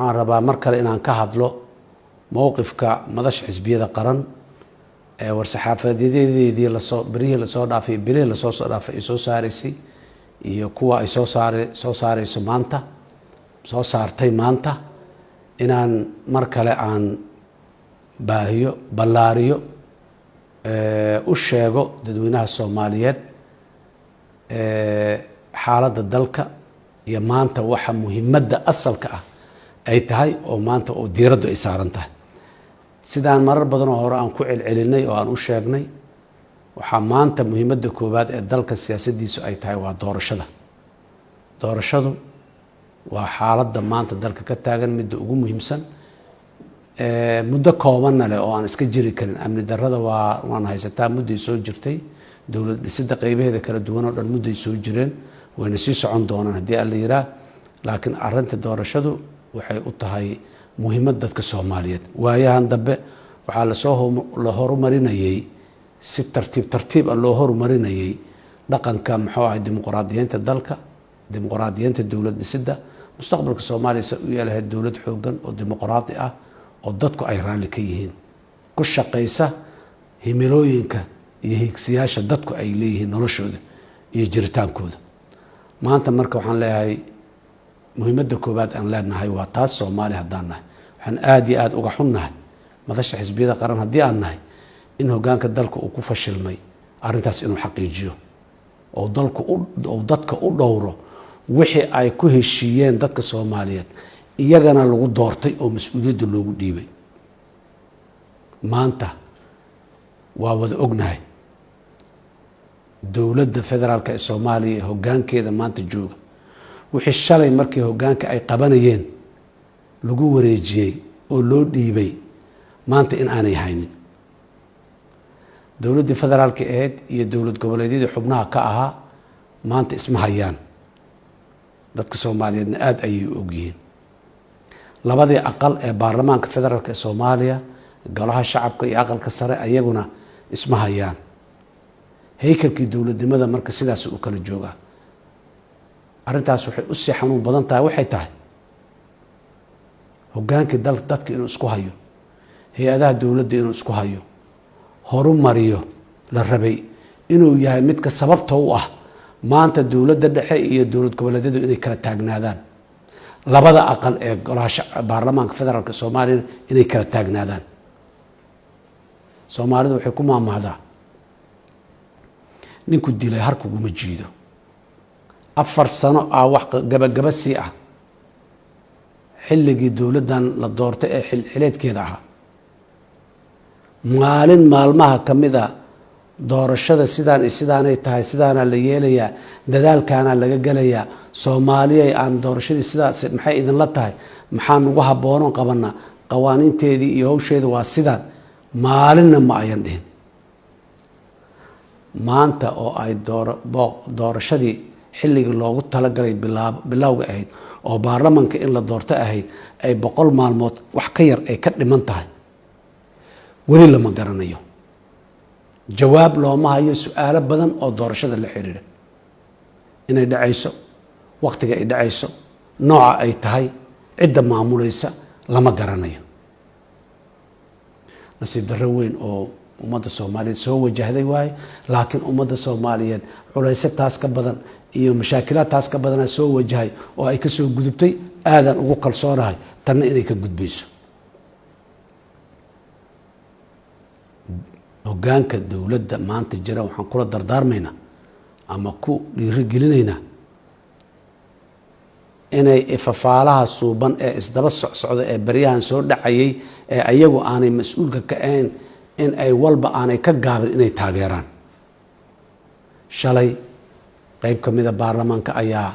waxaan rabaa mar kale inaan ka hadlo mowqifka madax xisbiyada qaran ee war-saxaafadeedii berihii lasoo dhaafay bilihii lasoo dhaafay ay soo saaraysay iyo kuwa ay soo saarayso maanta soo saartay maanta inaan mar kale aan baahiyo ballaariyo u sheego dadweynaha Soomaaliyeed xaaladda dalka iyo maanta waxa muhiimadda asalka ah ay tahay oo maanta oo diiraddu ay saaran tahay sidaan marar badan oo hore aan ku celcelinay oo aan u sheegnay waxa maanta muhiimadda koowaad ee dalka siyaasadiisu ay tahay waa doorashadu waa xaaladda maanta dalka ka taagan midda ugu muhiimsan muddo koobanna leh oo aan iska jiri karin amni darrada waan haysataa mudday soo jirtay dowlad dhisidda qaybaheeda kala duwan oo dhan mudday soo jireen wayna sii socon doonaan haddii alla yiraa laakiin arrinta doorashadu waxay u tahay muhiimad dadka Soomaaliyeed waayahan dambe waxaa la horumarinayay si tartiib loo horumarinayay dhaqanka muxuu ahay dimuqraadiyiinta dalka dimuqraadiyiinta dowlad dhisidda mustaqbalka Soomaaliya si uu yahay dowlad xooggan oo dimuqraadi ah oo dadku ay raali ka yihiin ku shaqeysa himilooyinka iyo higsiyaasha dadku ay leeyihiin noloshooda iyo jiritaankooda maanta marka waxaan leeyahay muhiimadda koowaad aan leenahay waa taas Soomaali haddaan nahay waxaan aad iyo aad uga xunnahay madaxda xisbiyada qaran haddii aan nahay in hoggaanka dalka uu ku fashilmay arrintaas inuu xaqiijiyo oo dadka u dhowro wixii ay ku heshiiyeen dadka Soomaaliyeed iyagana lagu doortay oo mas'uuliyadda loogu dhiibay maanta waa wada ognahay dowladda federaalka ee Soomaaliya hoggaankeeda maanta jooga wixii shalay markii hoggaanka ay qabanayeen lagu wareejiyay oo loo dhiibay maanta in aanay haynin dowladda federaalka ahayd iyo dowlad goboleedyada xubnaha ka ahaa maanta isma hayaan dadka Soomaaliyeedna aad ayay u ogyihiin labadii aqal ee baarlamaanka federaalka ee Soomaaliya golaha shacabka iyo aqalka sare ayaguna isma hayaan haykalkii dowladnimada marka sidaas uu kala joogaa arrintaas waxay u sii xanuun badan tahay waxay tahay hoggaanka dadka inuu isku hayo hay-adaha dowladda inuu isku hayo horumariyo la rabay inuu yahay midka sababta u ah maanta dowladda dhexe iyo dowlad goboleedyadu inay kala taagnaadaan labada aqal ee golaha baarlamaanka federaalka Soomaaliya inay kala taagnaadaan Soomaalidu waxay ku maamahdaa ninku dilay har kuguma jiido 4 sano wax gabagaba sii ah xilligii dowladdan la doortay ee xileedkeeda ahaa maalin maalmaha kamida doorashada sidaanay tahay sidaana la yeelayaa dadaalkaana laga galayaa Soomaaliya aan doorashadii sidaas maxay idin la tahay maxaan ugu haboonon qabana qawaaniinteedii iyo hawsheeda waa sidaan maalinna ma ayan dhihin maanta oo ay doorashadii xilligii loogu talagalay bilowga ahayd oo baarlamaanka in la doorto ahayd ay 100 maalmood wax ka yar ay ka dhiman tahay wali lama garanayo jawaab looma hayo su'aalo badan oo doorashada la xiriira inay dhacayso waqtiga ay dhacayso nooca ay tahay cidda maamulaysa lama garanayo nasiib darro weyn oo ummadda Soomaaliyeed soo wajahday waaye laakiin ummadda Soomaaliyeed culaysa taas ka badan iyo mashaakilaad taas ka badan soo wajahay oo ay ka soo gudubtay aadan ugu kalsoonahay tanna inay ka gudbayso hoggaanka dowladda maanta jira waxaan kula dardaarmaynaa ama ku dhiirigelinaynaa inay ifafaalaha suuban ee isdaba socda ee baryahan soo dhacayay ee ayagu aanay mas'uulka ka ahayn in ay walba aanay ka gaabin inay taageeraan shalay qayb kamida baarlamaanka ayaa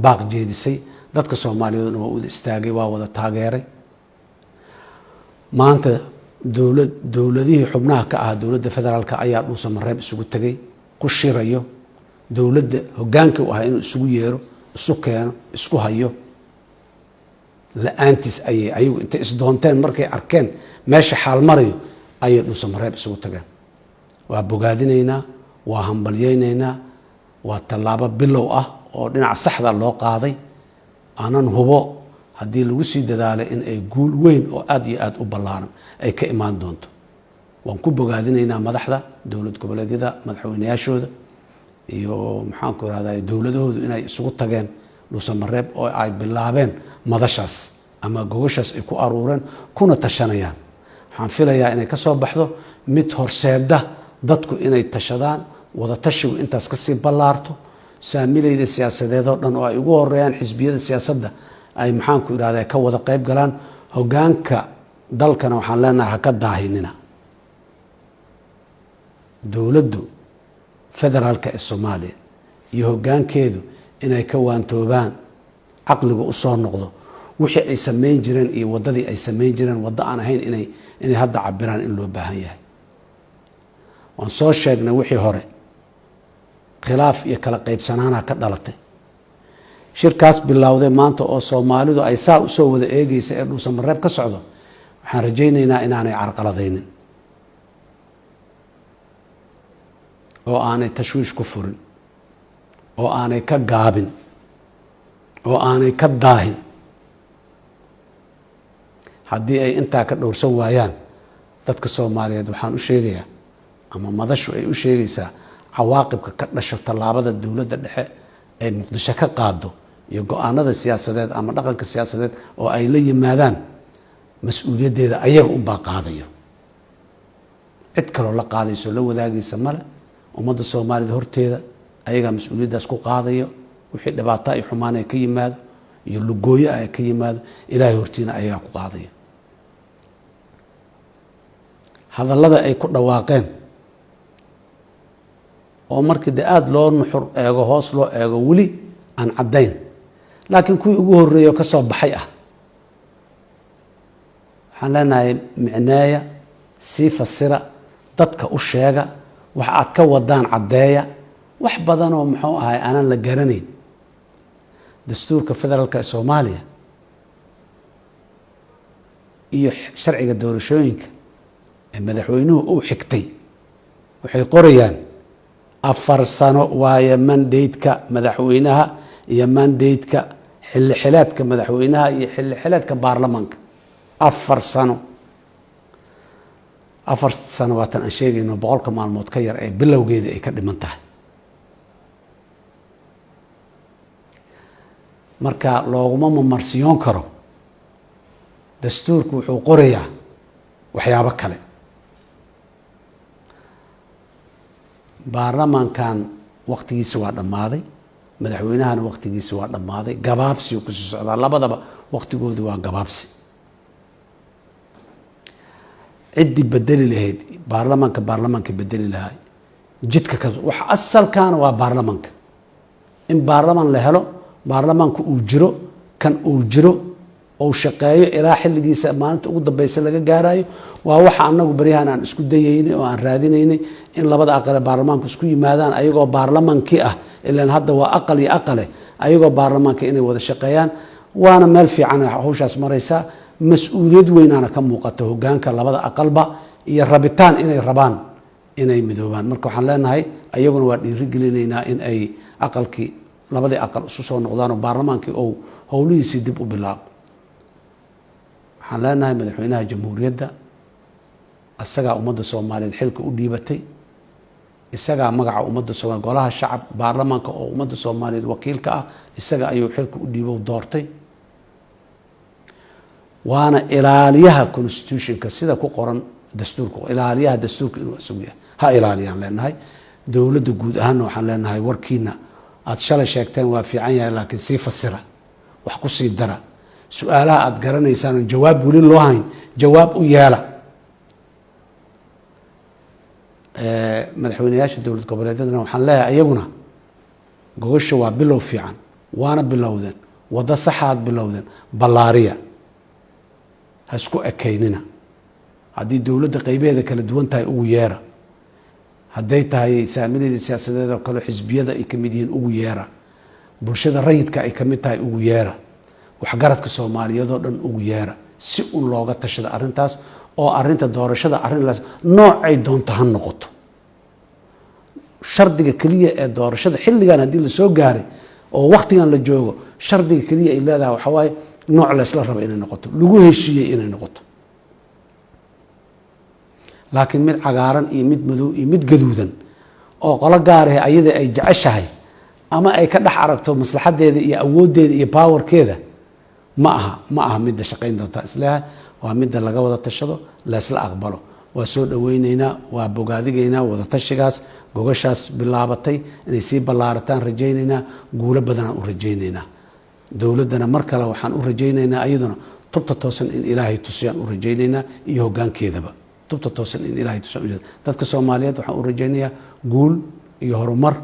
baaq jeedisay dadka Soomaaliyeed oo wada istaagay waa wada taageeray maanta dowladihii xubnaha ka ah dowladda federaalka ayaa dhuusa mareeb isugu tagay ku shirayo dowladda hoggaanka u ah inuu isugu yeero isu keeno isku hayo la'aantiis ayagu intay isdoonteen markay arkeen meesha xaal marayo ayay dhuusa mareeb isugu tageen waa bogaadinaynaa waa hambalyaynaynaa waa tallaabo bilow ah oo dhinaca saxda loo qaaday aanan hubo haddii lagu sii dadaalo in ay guul weyn oo aad iyo aad u ballaaran ay ka imaan doonto. waan ku bogaadinaynaa madaxda dowlad goboleedyada madaxweynayaashooda iyo maxaanku irahdaa dowladahoodu inay isugu tageen dhuusamareeb oo ay bilaabeen madashaas ama gogoshaas ay ku aruureen kuna tashanayaan. waxaan filayaa inay ka soo baxdo mid horseeda dadku inay tashadaan, wada tashigu intaas kasii ballaarto, saamilayda siyaasadeed oo dhan oo ay ugu horeeyaan xisbiyada siyaasadda ay maxaanku irahdaa ka wada qayb galaan. hogaanka dalkana waxaan leenahay ha ka daahinina. dowladdu federaalka ee Soomaaliya iyo hogaankeedu inay ka waantoobaan, caqliga u soo noqdo, wixii ay sameyn jireen iyo wadadii ay sameyn jireen wada aan ahayn inay hadda cabiraan in loo baahan yahay. waan soo sheegnay wixii hore khilaaf iyo kala qaybsanaana ka dhalatay. shirkaas bilowday maanta oo Soomaalidu ay saa u soo wada eegaysa ee dhuusamareeb ka socdo, waxaan rajaynaynaa inaanay carqaladaynin oo aanay tashwiish ku furin, oo aanay ka gaabin, oo aanay ka daahin. haddii ay intaa ka dhowrsan waayaan, dadka Soomaaliyeed waxaan u sheegayaa ama madashu ay u sheegaysaa cawaaqibka ka dhasho tallaabada dowladda dhexe ay Muqdisho ka qaado iyo go'aanada siyaasadeed ama dhaqanka siyaasadeed oo ay la yimaadaan, mas-uuliyaddeeda ayaga unbaa qaadayo. cid kaloo la qaadayso la wadaagaysa male. ummadda Soomaaliyeed horteeda ayagaa mas-uuliyaddaas ku qaadayo. wixii dhibaato ay xumaan ay ka yimaado iyo lugooyo ay ka yimaado, ilaahay hortiina ayagaa ku qaadayo. hadallada ay ku dhawaaqeen oo markii de aada loo nuxur eego, hoos loo eego, weli aan caddayn, laakiin kuwii ugu horreeya oo ka soo baxay ah, waxaan leenahay micneeya, sii fasira, dadka u sheega, wax aad ka wadaan caddeeya. wax badanoo muxuu ahay aanan la garanayn. dastuurka federaalka ee Soomaaliya iyo sharciga doorashooyinka ee madaxweynuhu uu xigtay waxay qorayaan 4 sano waaye mandate-ka madaxweynaha iyo mandate-ka xilli xileedka madaxweynaha iyo xilli xileedka baarlamaanka. 4 sano. 4 sano waatan aan sheegayno 100 maalmood ka yar ee bilowgeeda ay ka dhiman tahay. marka looguma mamarsiyoon karo. dastuurku wuxuu qorayaa waxyaabo kale. baarlamaankan waqtigiisa waa dhammaaday, madaxweynahana waqtigiisa waa dhammaaday, gabaabsi ku soo socdaa. labadaba waqtigoodu waa gabaabsi. ciddii bedeli lahayd baarlamaanka bedeli lahaa jidka ka wax asalkaana waa baarlamaanka. in baarlamaan la helo, baarlamaanku uu jiro, kan uu jiro oo shaqeeyo ilaa xilligiisa maalinta ugu dambaysa laga gaarayo, waa waxa anagu bariyahan aan isku dayaynay oo aan raadinaynay in labada aqal baarlamaanku isku yimaadaan ayagoo baarlamaankii ah. ilaan hadda waa aqal iyo aqale, ayagoo baarlamaanka inay wada shaqeeyaan. waana meel fiican hawshaas maraysaa. mas-uuliyad weynaana ka muuqata hogaanka labada aqalba iyo rabitaan inay rabaan inay midoobaan. marka waxaan leenahay ayaguna waa dhiirigelinaynaa in ay aqalkii labadii aqal isu soo noqdaan oo baarlamaankii ou howlihiisii dib u bilaabo. waxaan leenahay madaxweynaha jamhuuriyadda isagaa ummadda Soomaaliyeed xilka u dhiibatay, isagaa magaca ummadda Soomaaliyeed, golaha shacab baarlamaanka oo ummadda Soomaaliyeed wakiilka ah, isaga ayuu xilka u dhiibo doortay. waana ilaaliyaha constitutionka sida ku qoran dastuurka, ilaaliyaha dastuurka inuu isagu yahay. ha ilaaliyaan leenahay. dowladda guud ahaanna waxaan leenahay warkiina aad shalay sheegteen waa fiican yahay, laakiin sii fasira, wax ku sii dara. su-aalaha aad garanaysaan jawaab weli loo hayn, jawaab u yeela. madaxweynayaasha dowlad goboleedyadana waxaan leeyahay iyaguna gogosha waa bilow fiican, waana bilowdeen, waddo saxaad bilowdeen, ballaariya, ha isku ekaynina. haddii dowladda qaybaheeda kala duwan tahay ugu yeera, hadday tahay saamilayda siyaasadeed oo kale xisbiyada ay ka mid yihiin ugu yeera, bulshada rayidka ay ka mid tahay ugu yeera, waxgaradka Soomaaliyeed oo dhan ugu yeera, si un looga tashada arrintaas. oo arrinta doorashada arrin noocay doonto ha noqoto. shardiga keliya ee doorashada xilligan haddii la soo gaaray oo waqtigan la joogo, shardiga keliya ay leedahay waxaa waaye nooc laysla raba inay noqoto lagu heshiiyey inay noqoto laakiin mid cagaaran iyo mid madow iyo mid gaduudan oo qolo gaar ah ayada ay jeceshahay ama ay ka dhex aragto maslaxadeeda iyo awooddeeda iyo powerkeeda ma aha midda shaqayn doonta islaha waa midda laga wada tashado laysla aqbalo waa soo dhaweyneynaa waa bogaadigeynaa wada tashigaas gogashaas bilaabatay inay sii ballaarataan rajayneynaa guulo badanaan u rajayneynaa dowladdana mar kale waxaan u rajayneynaa iyaduna tubta toosan in ilaahay tusiyaan u rajayneynaa iyo hoggaankeedaba tubta toosan in ilaahay tusiyaan dadka Soomaaliyeed waxaan u rajaynayaa guul iyo horumar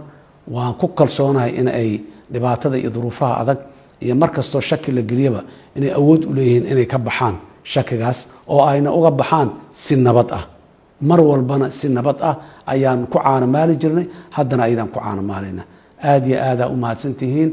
waan ku kalsoonahay in ay dhibaatada iyo duruufaha adag iyo markastoo shaki la geliyaba inay awood u leeyihiin inay ka baxaan shakigaas oo ayna uga baxaan si nabad ah mar walbana si nabad ah ayaan ku caanamaali jirnay haddana ayadaan ku caanamaalayna aad iyo aad u mahadsantihiin